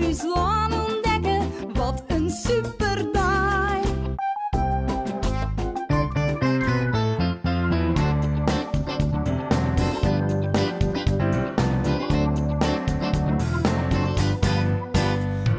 uw slaan ontdekken, wat een super dag.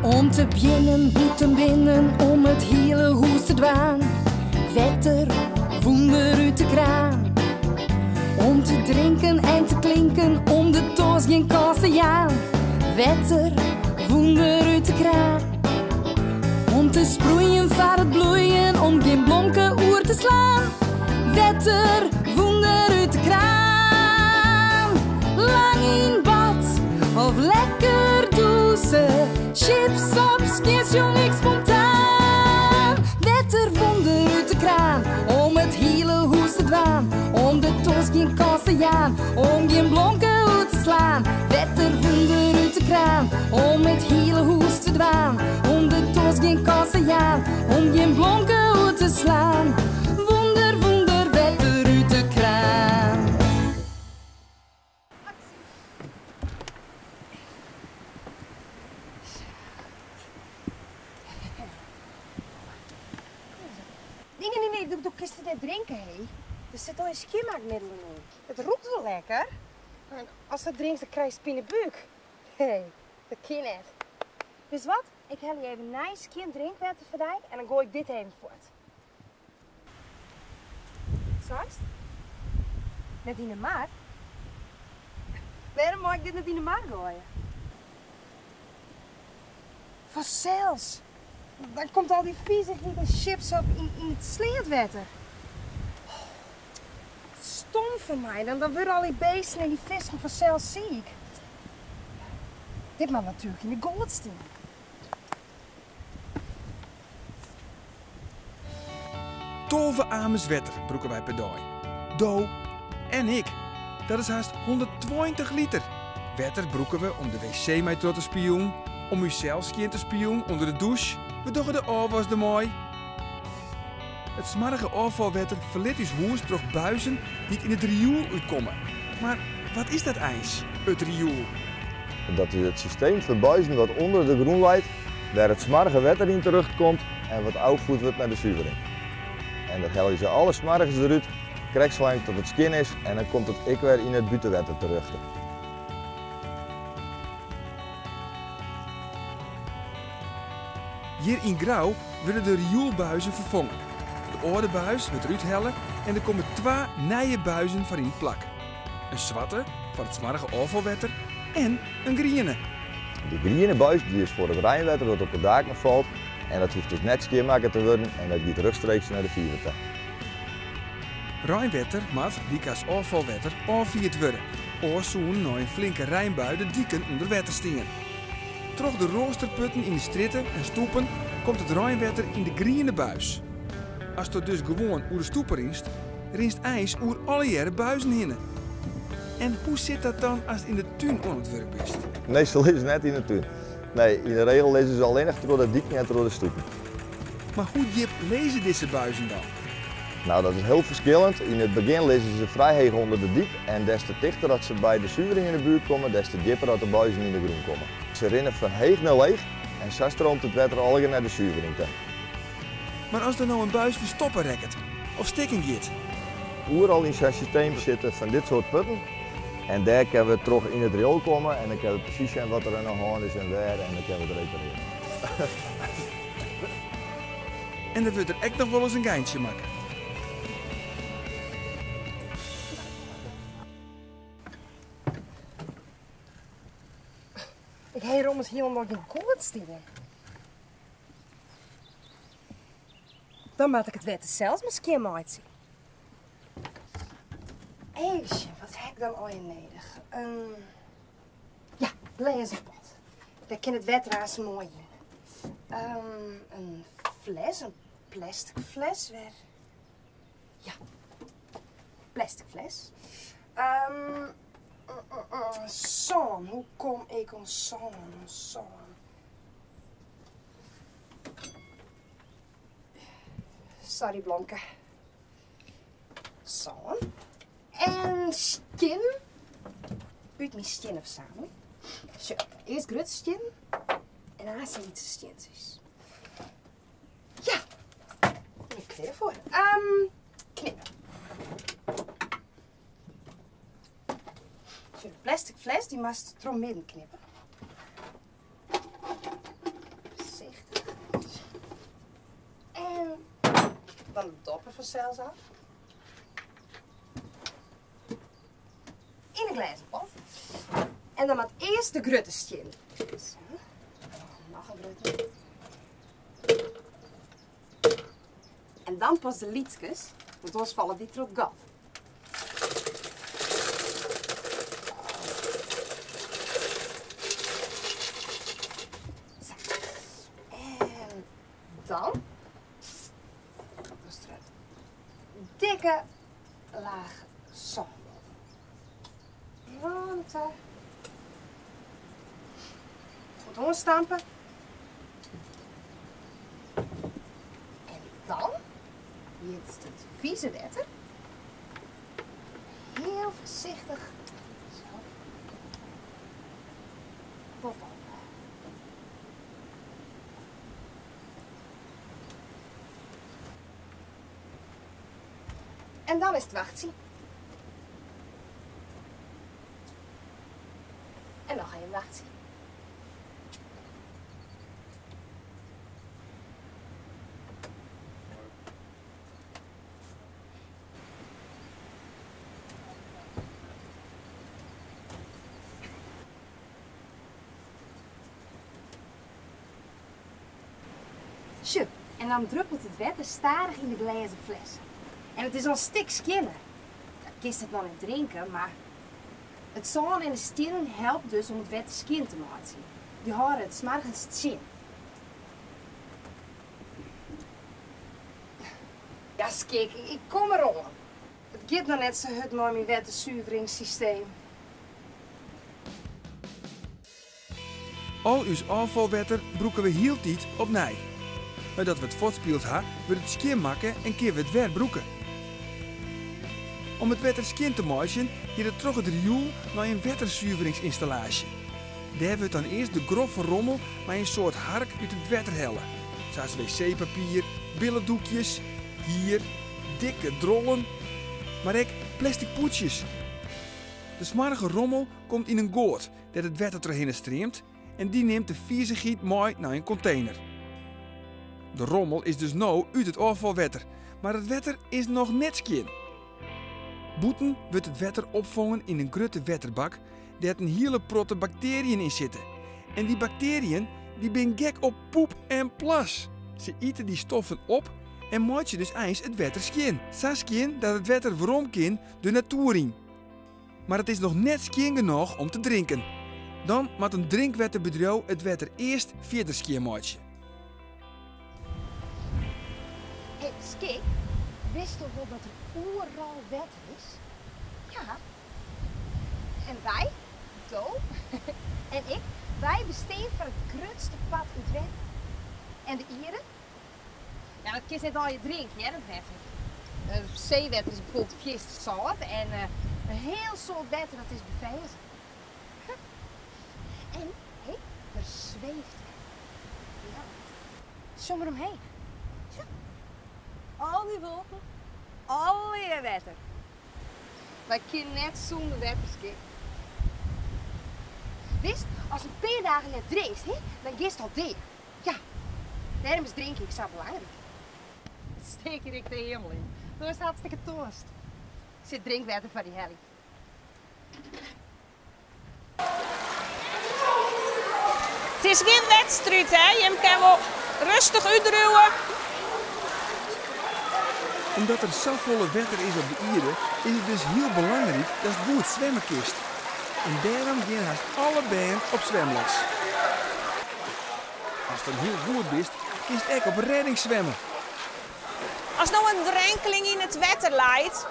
Om te beginnen, moeten binnen, om het hele huis te dwaan. Wetter, wonder uit de kraan. Om te drinken en te klinken, om de toos geen kans te gaan. Wetter, wonder uit de kraan. Om te sproeien, vaar het bloeien, om geen blonken oer te slaan. Wetter, wonder uit de kraan. Lang in bad, of lekker douchen. Chips op skis, jong ik spontaan. Wetter, wonder uit de kraan, om het hele huis te dwaan. Om de toos geen kans te gaan, om geen blonken oer te slaan. Wetter, wonder uit de kraan, om het hele huis te dwaan. Om de toos geen kans te gaan, om geen blonken oer te slaan. Wonder, wonder, wetter uit de kraan. Nee, doe kist net drinken, hé. Er zit al een schoonmaakmiddelen in. Het roept wel lekker. En als dat drinkt, dan krijg je spinnenbuik. Hé, dat kan net. Dus wat? Ik hel je even nice geen drinkwater voor jou en dan gooi ik dit even voort. Zoals? Net in de maar? Waarom mag ik dit net in de maar gooien? Vanzelfs. Dan komt al die viezigheid en chips op in het sleetwater. Oh, stom van mij. Dan worden al die beesten en die vissen vanzelf ziek. Dit mag natuurlijk in de goldstien. Tolve ames wetter broeken wij per dag. Do en ik. Dat is haast 120 liter. Wetter broeken we om de wc mee te spioen, om uzelf scheen te spioen onder de douche. We doen de afwas de mooi. Het smarrige afvalwetter verliet uw huis door buizen die in het riool uitkomen. Maar wat is dat ijs, het riool? Dat is het systeem van buizen wat onder de groen leidt, waar het smarrige wetter in terugkomt en wat afvoerd wordt naar de zuivering. En dan hel je ze alle smarriges eruit, krijg ze lang tot het skin is en dan komt het ik weer in het buitenwetter terug. Hier in Grauw worden de rioolbuizen vervangen. De oude buis wordt eruit hellen en er komen twee nieuwe buizen van in het plak. Een zwarte voor het smarrige afvalwetter en een groene. Die groene buis die is voor het regenwetter dat op de daken valt en dat hoeft dus net schoonmaken te worden en dat gaat rechtstreeks naar de vierwetter. Regenwetter mag, die als afvalwetter, afvierd worden. Of zo'n na een flinke regenbui de dieken onder water staan. Troch de roosterputten in de stritten en stoepen komt het regenwetter in de groene buis. Als het dus gewoon oer de stoepen rinst ijs oer alle jaren buizen heen. En hoe zit dat dan als het in de tuin aan het werk is? Meestal is het net in de tuin. Nee, in de regel lezen ze alleen nog door de dieken en door de stoepen. Maar hoe diep lezen deze buizen dan? Nou, dat is heel verschillend. In het begin lezen ze vrij heeg onder de dik en des te dichter dat ze bij de zuivering in de buurt komen, des te dieper dat de buizen in de groen komen. Ze rennen van heeg naar leeg en zo stroomt het water algen naar de zuivering toe. Maar als er nou een buis verstoppen rekt of stikking gaat? Overal in zijn systeem zitten van dit soort putten. En daar kunnen we terug in het riool komen en dan kunnen we precies zien wat er aan de hand is en waar en dan kunnen we het repareren. En dan wordt er echt nog wel eens een geintje maken. Ik heb hier helemaal geen koorts steken. Dan moet ik het wetten zelfs misschien maar uitzien. Eeuwtje, wat heb ik dan al in nodig? Ja, lezenpot. Daar kan het wetraas mooi in. Een fles, een plastic fles weer. Ja, plastic fles. Zo'n, hoe kom ik aan zo'n? Sorry, Blonke. Zo'n. En skin. Uit mijn skin of samen. Zo, eerst grut skin. En dan zijn iets stentjes. Ja, ik klaar voor. Knippen. Zo'n plastic fles, die mag je erom midden knippen. Voorzichtig. En dan de doppen vanzelf af. In een glazen pot. En dan moet eerst de grutters in. Zo. Nog een grutter. En dan pas de liedjes, want anders vallen die er op gat. Zo. En dan er een dikke laag zand. Want goed onstampen. En dan jetzt het vieze wetter. Heel voorzichtig. Zo. Pop op. En dan is het wachten. En dan ga je wachten. Zo, en dan druppelt het wetter stadig in de glazen flessen. En het is al een stuk skinnen. Dan kist het nog niet drinken, maar het zon en de stin helpt dus om het wetter skin te maken. Die horen het 's morgens het zin. Ja, kijk, ik kom erom. Het gaat nog net zo goed met mijn wetterzuiveringssysteem. Al uw afvalwetter broeken we heel tijd opnieuw. Nadat we het voortspeeld hebben, wordt het skin maken en keer we het weer broeken. Om het wetter skin te maken, hier het terug het riool naar een wetterzuiveringsinstallatie. Daar hebben we dan eerst de grove rommel met een soort hark uit het wetter hellen. Zoals wc-papier, billendoekjes, hier, dikke drollen, maar ook plastic poetsjes. De smarrige rommel komt in een goot dat het wetter erheen streamt en die neemt de viezigheid mee naar een container. De rommel is dus nou uit het afvalwetter, maar het wetter is nog net skin. Boeten wordt het wetter opvangen in een grote wetterbak, daar een hele protte bacteriën in zitten. En die bacteriën die zijn gek op poep en plas. Ze eten die stoffen op en maken dus eens het wetter skin. Zo skin dat het wetter waarom kan de natuur in. Maar het is nog net skin genoeg om te drinken. Dan moet een drinkwetterbedrijf het wetter eerst verder skin maken. Hé, Skik, wist je wel dat er overal wetter is? Ja. En wij, Do en ik, wij bestaan voor het grootste pad in het wetter. En de Ieren? Ja, dat kies net al je drinken, hè, dat wetter. Zeewetter is bijvoorbeeld vist zout en een heel soort wetter dat is bevezen. En, hé, er zweeft wetter. Ja. Zomaar omheen. Zo. Al die wolken, alweer wetter. Wij kunnen net zonder wetter, Skik. Wist, als een paar dagen net dreest, dan gist al dier. Ja, daarom is drinken zo belangrijk. Steek ik de hemel in. Dat is hartstikke toost. Zit drinkwater van die helling. Het is geen wedstrijd, hè? Je kan wel rustig uitruwen. Omdat er zo volle wetter is op de Ieren, is het dus heel belangrijk dat het goed zwemmen kist. En daarom gaan haast alle bijen op zwemles. Als het dan heel goed is, kiest ik op redding zwemmen. Als nou een drenkeling in het wetter leidt,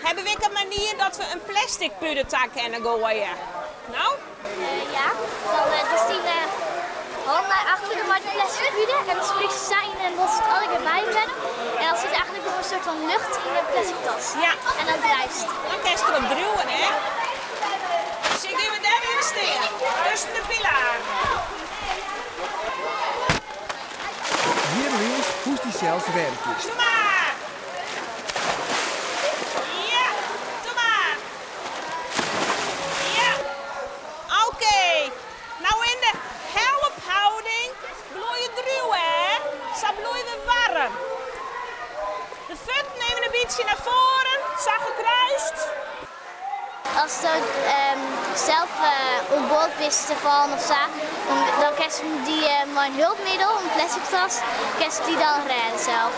hebben we een manier dat we een plastic puddertak kunnen gooien. Nou? Ja, dus die hand naar achteren met de plastic puder en dan spreekt ze zijn en dan zit alle erbij rennen. En dan zit eigenlijk nog een soort van lucht in de plastic tas. Ja. En dan drijft het. Dan kan je erop druwen, hè? Dus ik geef het daar in de steen. Tussen de pilaar. zelfs redden kist. Doe maar! Ja, doe maar! Ja! Oké. Nou in de helphouding bloei je druw, hè? Zo bloeien we warm. De voeten nemen een beetje naar voren, zacht gekruist. Als je zelf onboord wist te vallen of zo, dan kan je die met een hulpmiddel, een plastic tas, kan je die dan redden zelf.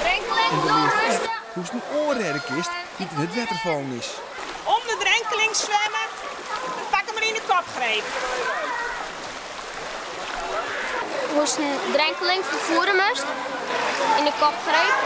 Drenkeling, doe rustig. Hoe is een oorredden kist niet in het waterval is? Om de drenkeling zwemmen, pak hem maar in de kopgreep. Hoe je een drenkeling vervoeren moest in de kopgreep.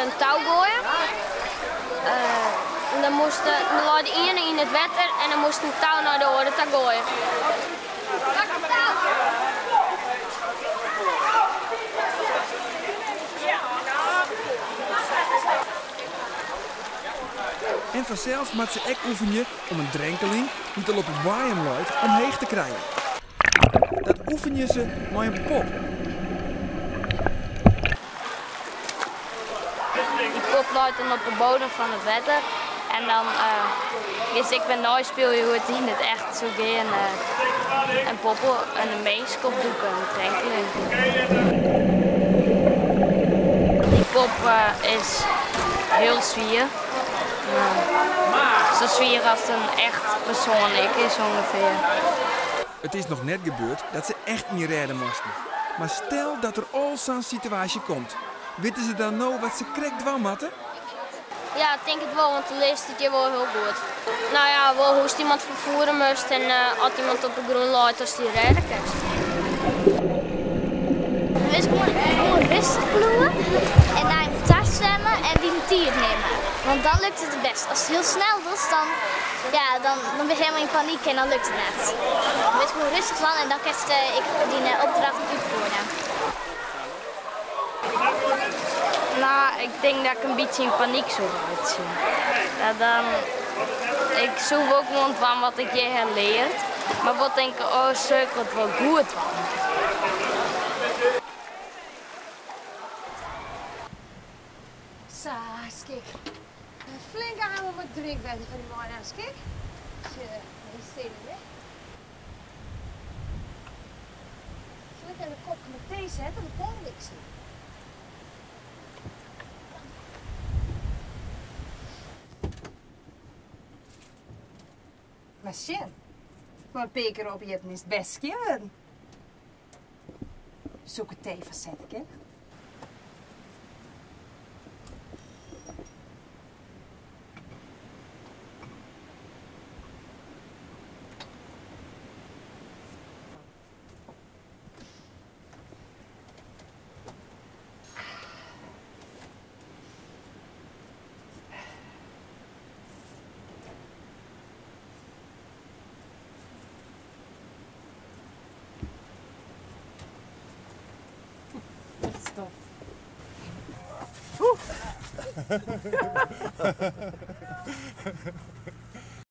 Een touw gooien. En dan moest de ene in het water en dan moest een touw naar de andere te gooien. En vanzelfs maakt ze ook oefenen om een drenkeling niet al op een waaien omheen te krijgen. Dat oefen je ze met een pop. Die pop loopt dan op de bodem van het water. En dan wist ik ben nooit speel je hoe het in het echt zo gaan. En poppen en een mees kopdoeken, een drenkeling. Die pop is heel zwier. Zo zwier als een echt persoon is ongeveer. Het is nog net gebeurd dat ze echt niet redden moesten. Maar stel dat er al zo'n situatie komt. Weten ze dan nou wat ze krekt wel matten? Ja, ik denk het wel, want de leest het je wel heel goed. Nou ja, wel hoe iemand vervoeren moest en als iemand op de groen loopt als die redden kan. Dus gewoon rustig bloeien en naar een tas zwemmen en die een tier nemen. Want dan lukt het het best. Als het heel snel is, dan ben je helemaal in paniek en dan lukt het net. Dus gewoon rustig van en dan kan ik die opdracht uitvoeren. Nou, ik denk dat ik een beetje in paniek zou uitzien. Ja, ik zoek ook gewoon van wat ik je heb geleerd. Maar wat denk ik, oh, het wel goed van. Zo, kijk. Flink aan wat drinkwater van die morgen. Kijk. Die steden weg. Zal ik aan de kop met thee zetten? Dat denk ik zo. Maar Sjen, maar een peker op je is best geworden. Zoek het thee van zetten, kijk. Stop.